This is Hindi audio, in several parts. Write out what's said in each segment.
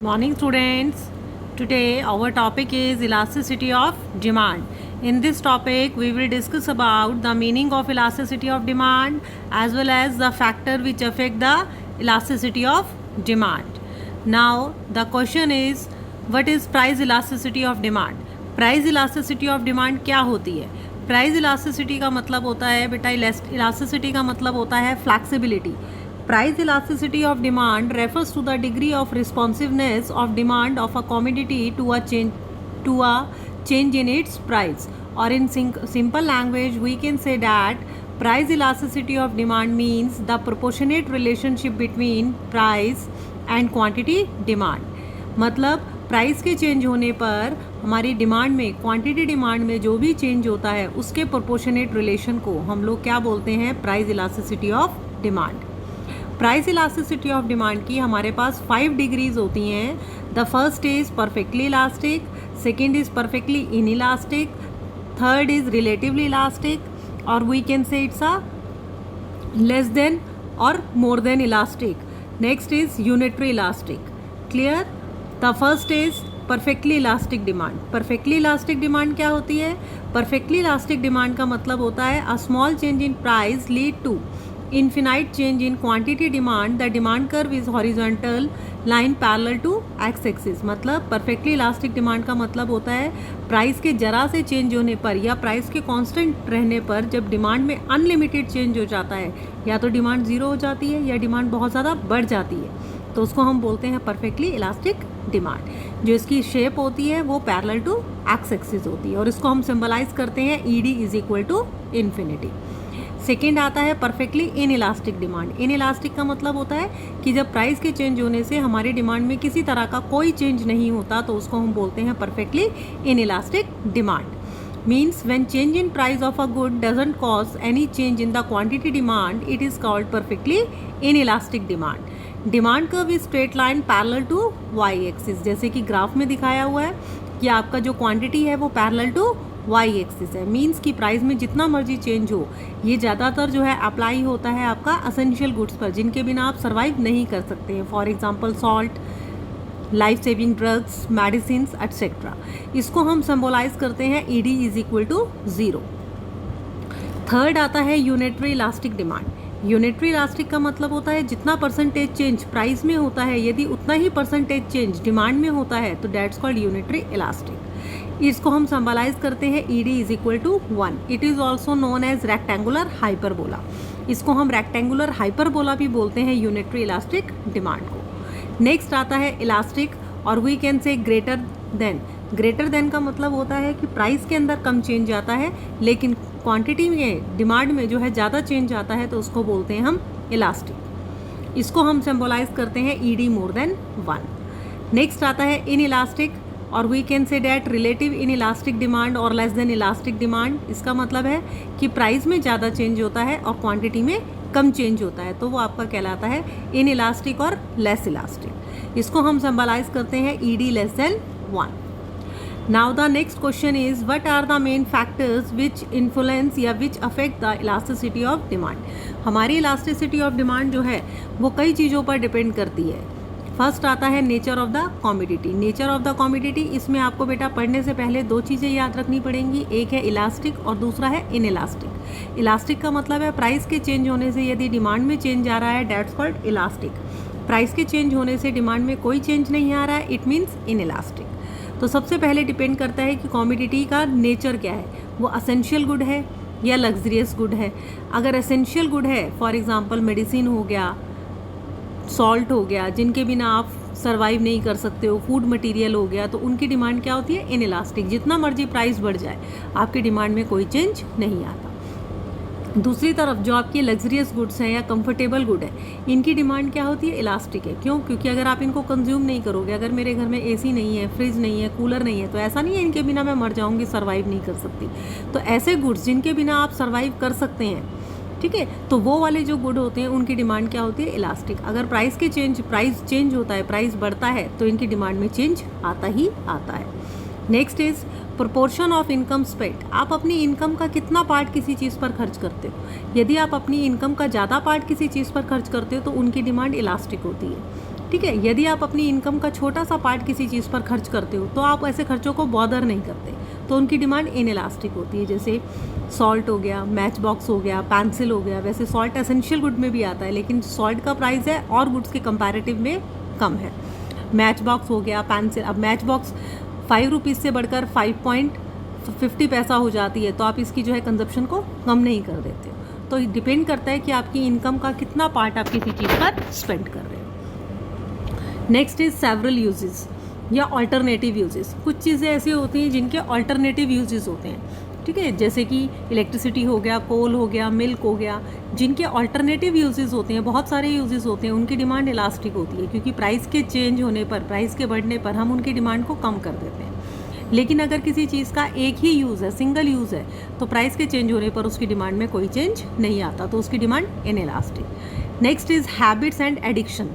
Morning students. Today our topic is elasticity of demand. In this topic we will discuss about the meaning of elasticity of demand as well as the factor which affect the elasticity of demand. Now the question is, what is price elasticity of demand? Price elasticity of demand क्या होती है? प्राइस इलास्टिसिटी का मतलब होता है बेटा, इलास्टिसिटी का मतलब होता है flexibility. Price elasticity of demand refers to the degree of responsiveness of demand of a commodity to a change in its price. Or in simple language, we can say that price elasticity of demand means the proportionate relationship between price and quantity demand. मतलब प्राइस के चेंज होने पर हमारी डिमांड में, क्वांटिटी डिमांड में जो भी चेंज होता है उसके प्रोपोर्शनेट रिलेशन को हम लोग क्या बोलते हैं? Price elasticity of demand. Price elasticity of demand की हमारे पास 5 डिग्रीज होती हैं. The first is perfectly elastic, second is perfectly inelastic, third is relatively elastic, और we can say it's a less than और more than elastic. Next is unitary elastic. Clear? The first is perfectly elastic demand. Perfectly elastic demand क्या होती है? परफेक्टली इलास्टिक डिमांड का मतलब होता है a small change in price lead to infinite change in quantity demand. The demand curve is horizontal line parallel to x axis. मतलब perfectly elastic demand का मतलब होता है प्राइस के जरा से चेंज होने पर या प्राइस के कांस्टेंट रहने पर जब डिमांड में अनलिमिटेड चेंज हो जाता है, या तो डिमांड ज़ीरो हो जाती है या डिमांड बहुत ज़्यादा बढ़ जाती है, तो उसको हम बोलते हैं परफेक्टली इलास्टिक डिमांड. जो इसकी शेप होती है वो पैरेलल टू एक्स एक्सिस होती है और इसको हम सिंबलाइज करते हैं ED is equal to infinity. Second आता है perfectly inelastic demand. Inelastic का मतलब होता है कि जब प्राइस के चेंज होने से हमारी डिमांड में किसी तरह का कोई चेंज नहीं होता तो उसको हम बोलते हैं perfectly inelastic demand. Means when change in price of a good doesn't cause any change in the quantity demand, it is called perfectly inelastic demand. Demand curve is straight line parallel to Y axis. जैसे कि ग्राफ में दिखाया हुआ है कि आपका जो क्वांटिटी है वो पैरेलल टू वाई एक्सिस है. मीन्स कि प्राइस में जितना मर्जी चेंज हो, ये ज़्यादातर जो है अप्लाई होता है आपका असेंशियल गुड्स पर जिनके बिना आप सर्वाइव नहीं कर सकते हैं. For example salt, life saving drugs, medicine etcetera. इसको हम सिंबलाइज करते हैं ED is equal to 0. Third आता है unitary elastic demand. Unitary elastic का मतलब होता है जितना परसेंटेज चेंज प्राइस में होता है, यदि उतना ही परसेंटेज चेंज डिमांड में होता है तो दैट्स कॉल्ड यूनिटरी इलास्टिक. इसको हम सिंबलाइज करते हैं ED is equal to 1. It is also known as rectangular hyperbola. इसको हम रेक्टेंगुलर हाइपरबोला भी बोलते हैं यूनिटरी इलास्टिक डिमांड को. नेक्स्ट आता है इलास्टिक और we can say greater than. Greater than का मतलब होता है कि प्राइस के अंदर कम चेंज आता है लेकिन क्वांटिटी में, डिमांड में जो है ज़्यादा चेंज आता है तो उसको बोलते हैं हम इलास्टिक. इसको हम सिंबलाइज करते हैं ED मोर देन 1. नेक्स्ट आता है इन इलास्टिक और we can say that relative inelastic demand और लेस देन इलास्टिक डिमांड. इसका मतलब है कि प्राइस में ज़्यादा चेंज होता है और क्वांटिटी में कम चेंज होता है तो वो आपका कहलाता है इन इलास्टिक और लेस इलास्टिक. इसको हम सिंबलाइज करते हैं ED less than 1. Now the next question is what are the main factors which influence या which affect the elasticity of demand. हमारी इलास्टिसिटी ऑफ डिमांड जो है वो कई चीज़ों पर डिपेंड करती है. फर्स्ट आता है nature of the commodity. Nature of the commodity, इसमें आपको बेटा पढ़ने से पहले 2 चीज़ें याद रखनी पड़ेंगी. एक है इलास्टिक और दूसरा है इन इलास्टिक. इलास्टिक का मतलब है प्राइस के चेंज होने से यदि डिमांड में चेंज आ रहा है, दैट्स कॉल्ड इलास्टिक. प्राइस के चेंज होने से डिमांड में कोई चेंज नहीं आ रहा है, इट मीन्स इन इलास्टिक. तो सबसे पहले डिपेंड करता है कि कमोडिटी का नेचर क्या है, वो असेंशियल गुड है या लग्जरियस गुड है. अगर असेंशियल गुड है, फॉर एग्जांपल मेडिसिन हो गया, सॉल्ट हो गया, जिनके बिना आप सर्वाइव नहीं कर सकते हो, फूड मटेरियल हो गया, तो उनकी डिमांड क्या होती है? In elastic. जितना मर्जी प्राइस बढ़ जाए आपकी डिमांड में कोई चेंज नहीं आता. दूसरी तरफ जो आपकी लग्जरियस गुड्स हैं या कंफर्टेबल गुड है, इनकी डिमांड क्या होती है? इलास्टिक है. क्यों? क्योंकि अगर आप इनको कंज्यूम नहीं करोगे, अगर मेरे घर में AC नहीं है, फ्रिज नहीं है, कूलर नहीं है, तो ऐसा नहीं है इनके बिना मैं मर जाऊंगी, सर्वाइव नहीं कर सकती. तो ऐसे गुड्स जिनके बिना आप सर्वाइव कर सकते हैं, ठीक है, तो वो वाले जो गुड होते हैं उनकी डिमांड क्या होती है? इलास्टिक. अगर प्राइस चेंज होता है, प्राइस बढ़ता है तो इनकी डिमांड में चेंज आता ही आता है. Next is proportion of income spent. आप अपनी इनकम का कितना पार्ट किसी चीज़ पर खर्च करते हो. यदि आप अपनी इनकम का ज़्यादा पार्ट किसी चीज़ पर खर्च करते हो तो उनकी डिमांड इलास्टिक होती है. ठीक है। यदि आप अपनी इनकम का छोटा सा पार्ट किसी चीज़ पर खर्च करते हो तो आप ऐसे खर्चों को बॉदर नहीं करते, तो उनकी डिमांड इनइलास्टिक होती है। जैसे सॉल्ट हो गया, मैच बॉक्स हो गया, पेंसिल हो गया। वैसे सॉल्ट एसेंशियल गुड में भी आता है, लेकिन सॉल्ट का प्राइस है और गुड्स के कंपैरेटिव में कम है। मैच बॉक्स हो गया, पेंसिल। अब मैच बॉक्स 5 रुपीज़ से बढ़कर 5.50 पैसा हो जाती है, तो आप इसकी जो है कंजप्शन को कम नहीं कर देते हो। तो डिपेंड करता है कि आपकी इनकम का कितना पार्ट आप किसी चीज़ पर स्पेंड कर रहे हो। नेक्स्ट इज सेवरल यूजेस या ऑल्टरनेटिव यूजेस। कुछ चीज़ें ऐसी होती हैं जिनके ऑल्टरनेटिव यूजेस होते हैं, ठीक है। जैसे कि इलेक्ट्रिसिटी हो गया, कोल हो गया, मिल्क हो गया, जिनके ऑल्टरनेटिव यूजेस होते हैं, बहुत सारे यूजेस होते हैं, उनकी डिमांड इलास्टिक होती है, क्योंकि प्राइस के चेंज होने पर, प्राइस के बढ़ने पर हम उनकी डिमांड को कम कर देते हैं। लेकिन अगर किसी चीज़ का एक ही यूज़ है, सिंगल यूज़ है, तो प्राइस के चेंज होने पर उसकी डिमांड में कोई चेंज नहीं आता, तो उसकी demand inelastic. Next is habits and addiction.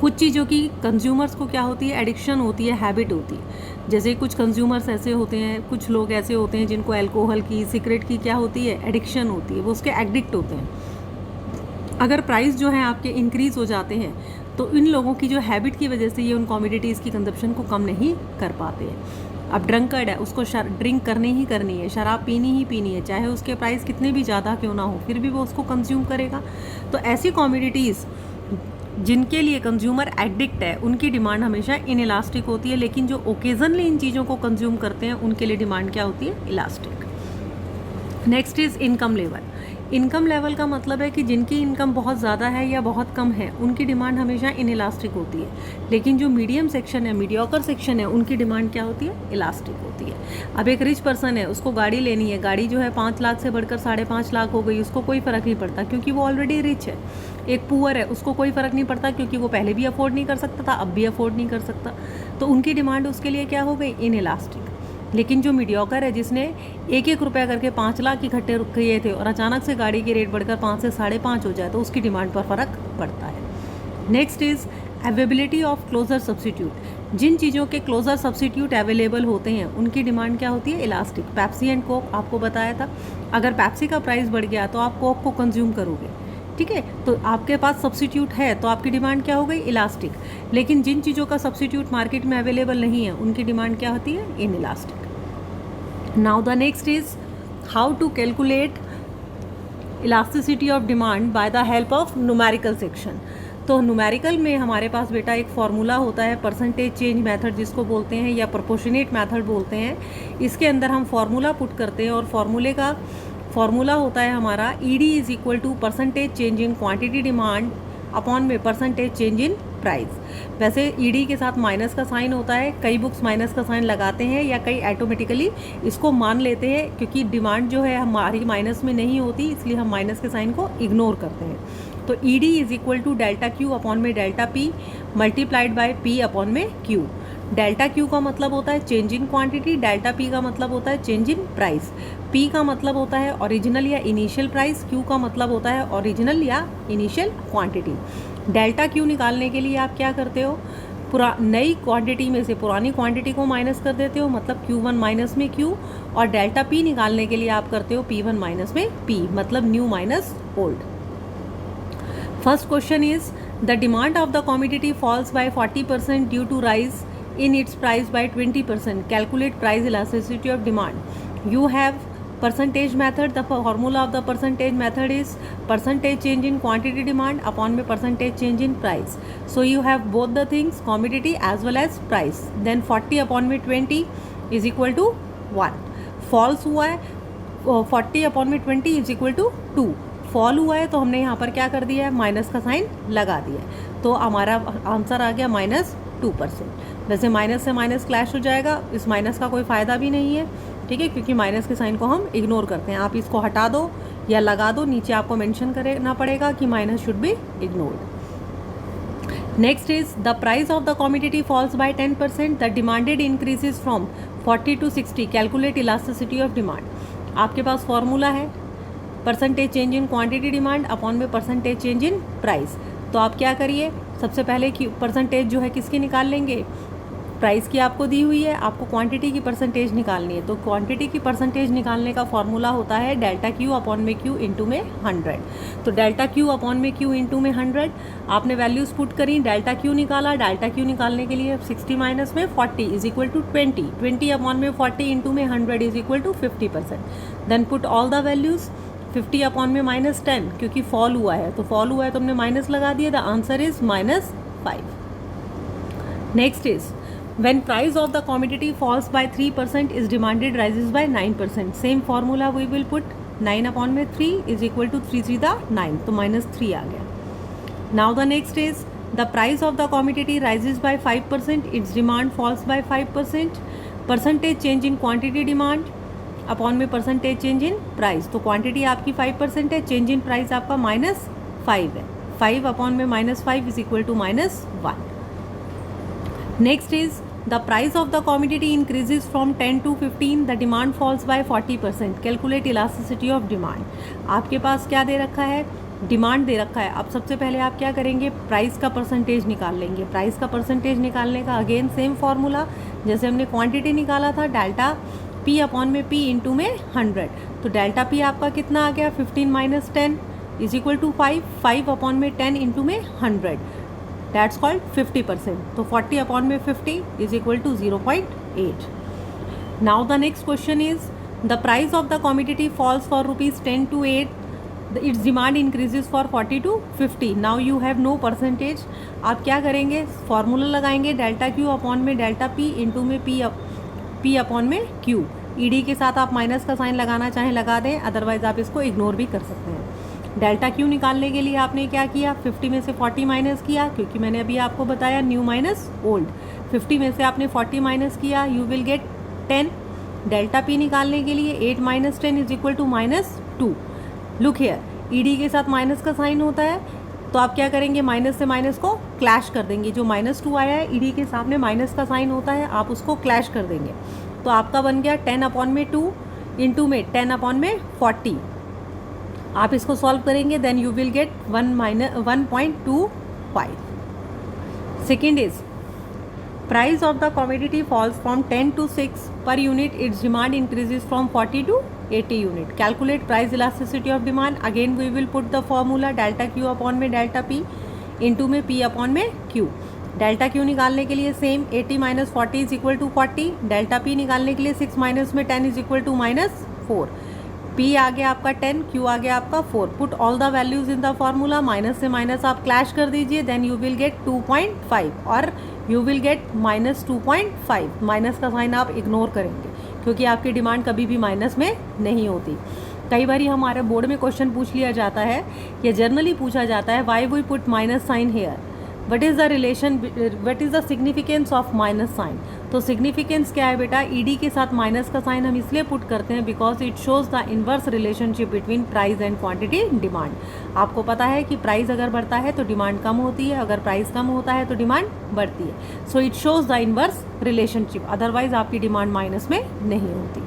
कुछ चीज़ों की कंज्यूमर्स को क्या होती है, एडिक्शन होती है, हैबिट होती है। जैसे कुछ कंज्यूमर्स ऐसे होते हैं, कुछ लोग ऐसे होते हैं जिनको अल्कोहल की, सिगरेट की क्या होती है, एडिक्शन होती है, वो उसके एडिक्ट होते हैं। अगर प्राइस जो है आपके इंक्रीज़ हो जाते हैं तो इन लोगों की जो हैबिट की वजह से ये उन कमोडिटीज़ की कंजप्शन को कम नहीं कर पाते हैं। अब ड्रंकर्ड है, उसको ड्रिंक करनी ही करनी है, शराब पीनी ही पीनी है, चाहे उसके प्राइस कितने भी ज़्यादा क्यों ना हो, फिर भी वो उसको कंज्यूम करेगा। तो ऐसी कमोडिटीज़ जिनके लिए कंज्यूमर एडिक्ट है, उनकी डिमांड हमेशा इनइलास्टिक होती है। लेकिन जो ओकेजनली इन चीज़ों को कंज्यूम करते हैं, उनके लिए डिमांड क्या होती है, elastic. Next is income level. Income level का मतलब है कि जिनकी इनकम बहुत ज़्यादा है या बहुत कम है, उनकी डिमांड हमेशा इनइलास्टिक होती है। लेकिन जो मीडियम सेक्शन है, मीडियोकर सेक्शन है, उनकी डिमांड क्या होती है, इलास्टिक होती है। अब एक रिच पर्सन है, उसको गाड़ी लेनी है, गाड़ी जो है 5 लाख से बढ़कर 5.5 लाख हो गई, उसको कोई फ़र्क नहीं पड़ता क्योंकि वो ऑलरेडी रिच है। एक पुअर है, उसको कोई फ़र्क नहीं पड़ता क्योंकि वो पहले भी अफोर्ड नहीं कर सकता था, अब भी अफोर्ड नहीं कर सकता, तो उनकी डिमांड उसके लिए क्या हो गई, इनइलास्टिक। लेकिन जो मीडियोकर है, जिसने 1-1 रुपया करके 5 लाख इकट्ठे किए थे और अचानक से गाड़ी की रेट बढ़कर 5 से 5.5 हो जाए, तो उसकी डिमांड पर फ़र्क पड़ता है। Next is availability of closer substitute. जिन चीज़ों के क्लोजर सब्सिट्यूट अवेलेबल होते हैं, उनकी डिमांड क्या होती है, इलास्टिक। पेप्सी एंड कोक आपको बताया था, अगर पेप्सी का प्राइस बढ़ गया तो आप कोक को कंज्यूम करोगे, ठीक है। तो आपके पास सब्सिट्यूट है तो आपकी डिमांड क्या हो गई, इलास्टिक। लेकिन जिन चीज़ों का सब्सिट्यूट मार्केट में अवेलेबल नहीं है, उनकी डिमांड क्या होती है, inelastic. Now the next is how to calculate elasticity of demand by the help of numerical section. तो न्यूमेरिकल में हमारे पास बेटा एक फार्मूला होता है, परसेंटेज चेंज मेथड जिसको बोलते हैं, या प्रोपोर्शनेट मेथड बोलते हैं। इसके अंदर हम फार्मूला पुट करते हैं और फार्मूले का फार्मूला होता है हमारा ED is equal to percentage change in quantity demand upon में परसेंटेज चेंज इन प्राइस। वैसे ED के साथ माइनस का साइन होता है, कई बुक्स माइनस का साइन लगाते हैं या कई ऑटोमेटिकली इसको मान लेते हैं, क्योंकि डिमांड जो है हमारी माइनस में नहीं होती, इसलिए हम माइनस के साइन को इग्नोर करते हैं। तो ED is equal to delta Q upon में delta P multiplied by P upon में Q। डेल्टा Q का मतलब होता है change in quantity, delta P का मतलब होता है चेंज इन प्राइस। P का मतलब होता है ओरिजिनल या इनिशियल प्राइस, Q का मतलब होता है ओरिजिनल या इनिशियल क्वांटिटी। डेल्टा Q निकालने के लिए आप क्या करते हो, नई क्वांटिटी में से पुरानी क्वांटिटी को माइनस कर देते हो, मतलब Q1 माइनस में Q, और डेल्टा P निकालने के लिए आप करते हो P1 माइनस में P, मतलब new minus old. First question is the demand of the commodity falls by 40% due to rise in its price by 20%. Calculate price elasticity of demand. You have percentage method. The formula of the percentage method is percentage change in quantity demand upon में percentage change in price. So you have both the things, commodity as well as price. Then 40 upon में 20 is equal to 1. False हुआ है 40 upon में 20 is equal to 2. फॉल हुआ है तो हमने यहाँ पर क्या कर दिया है, माइनस का साइन लगा दिया है, तो हमारा आंसर आ गया -2%। वैसे माइनस से माइनस क्लैश हो जाएगा, इस माइनस का कोई फ़ायदा भी नहीं है, ठीक है, क्योंकि माइनस के साइन को हम इग्नोर करते हैं। आप इसको हटा दो या लगा दो, नीचे आपको मेंशन करना पड़ेगा कि minus should be ignored. Next is the price of the commodity falls by 10%, the demanded increases from 40 to 60, calculate elasticity of demand. आपके पास फॉर्मूला है percentage change in quantity demand upon में परसेंटेज चेंज इन प्राइस। तो आप क्या करिए, सबसे पहले कि परसेंटेज जो है किसकी निकाल लेंगे, प्राइस की आपको दी हुई है, आपको क्वांटिटी की परसेंटेज निकालनी है। तो क्वांटिटी की परसेंटेज निकालने का फॉर्मूला होता है डेल्टा क्यू अपॉन में क्यू इंटू में 100। तो डेल्टा क्यू अपॉन में क्यू इंटू में 100, आपने वैल्यूज पुट करी, डेल्टा क्यू निकाला। डेल्टा क्यू निकालने के लिए 60 माइनस में 40 इज इक्वल टू 20, 20 अपॉन में 40 इंटू में 100 is equal to 50%। Then put all the values, 50 upon में -10, क्योंकि फॉल हुआ है तो फॉल हुआ है तो हमने माइनस लगा दिया, the answer is -5। Next is when price of the commodity falls by 3% is demanded rises by 9%. Same formula we will put, 9 upon में 3 is equal to 3 3 the 9, तो -3 आ गया. Now the next is the price of the commodity rises by 5%, its demand falls by 5%. Percentage change in quantity demand upon में percentage change in price. तो quantity आपकी 5% है, change in price आपका -5 है. 5 upon में -5 is equal to -1. Next is the price of the commodity increases from 10 to 15, the demand falls by 40%. Calculate elasticity of demand. आपके पास क्या दे रखा है, डिमांड दे रखा है. अब सबसे पहले आप क्या करेंगे, प्राइस का परसेंटेज निकाल लेंगे. प्राइस का परसेंटेज निकालने का अगेन सेम फार्मूला जैसे हमने क्वांटिटी निकाला था, डेल्टा पी अपॉन में पी इंटू में 100. तो डेल्टा पी आपका कितना आ गया, 15 minus 10 is equal to 5, 5 upon में 10 इंटू में 100, that's called 50%. तो 40 upon में 50 is equal to 0.8. Now the next question is the price of the commodity falls for rupees 10 to 8. Its demand increases for 40 to 50. Now you have no percentage. आप क्या करेंगे, फॉर्मूला लगाएंगे डेल्टा क्यू अपॉन में डेल्टा पी इंटू में पी अपॉन में क्यू. ईडी के साथ आप माइनस का साइन लगाना चाहें लगा दें, अदरवाइज आप इसको इग्नोर भी कर सकते हैं. डेल्टा क्यू निकालने के लिए आपने क्या किया, 50 में से 40 माइनस किया, क्योंकि मैंने अभी आपको बताया न्यू माइनस ओल्ड. 50 में से आपने 40 माइनस किया, you will get 10. Delta P निकालने के लिए 8 minus 10 is equal to -2. Look here, ED के साथ माइनस का साइन होता है, तो आप क्या करेंगे, माइनस से माइनस को क्लैश कर देंगे. जो -2 आया है ईडी के सामने माइनस का साइन होता है, आप उसको क्लैश कर देंगे. तो आपका बन गया 10 अपॉन में 2 इंटू में 10 अपॉन में 40. आप इसको सॉल्व करेंगे, then you will get 1.25. Second is price of the commodity falls from 10 to 6 per unit, its demand increases from 40 to 80 unit. Calculate price elasticity of demand. Again we will put the formula delta Q upon में डेल्टा पी इंटू में पी अपॉन में क्यू. डेल्टा क्यू निकालने के लिए same 80 minus 40 is equal to 40. Delta P निकालने के लिए 6 माइनस में 10 इज इक्वल टू -4. पी आ गया आपका 10, क्यू आ गया आपका 4. Put all the values in the formula, minus से माइनस आप क्लैश कर दीजिए, देन यू विल गेट 2.5 और यू विल गेट -2.5. माइनस का साइन आप इग्नोर करेंगे क्योंकि आपकी डिमांड कभी भी माइनस में नहीं होती. कई बार हमारे बोर्ड में क्वेश्चन पूछ लिया जाता है या जर्नली पूछा जाता है, why we put minus sign here, what is the relation, what is the significance of minus sign. तो सिग्निफिकेंस क्या है बेटा, ईडी के साथ माइनस का साइन हम इसलिए पुट करते हैं because it shows the inverse relationship between price and quantity demand. आपको पता है कि प्राइस अगर बढ़ता है तो डिमांड कम होती है, अगर प्राइस कम होता है तो डिमांड बढ़ती है. So it shows the inverse relationship, otherwise आपकी डिमांड माइनस में नहीं होती.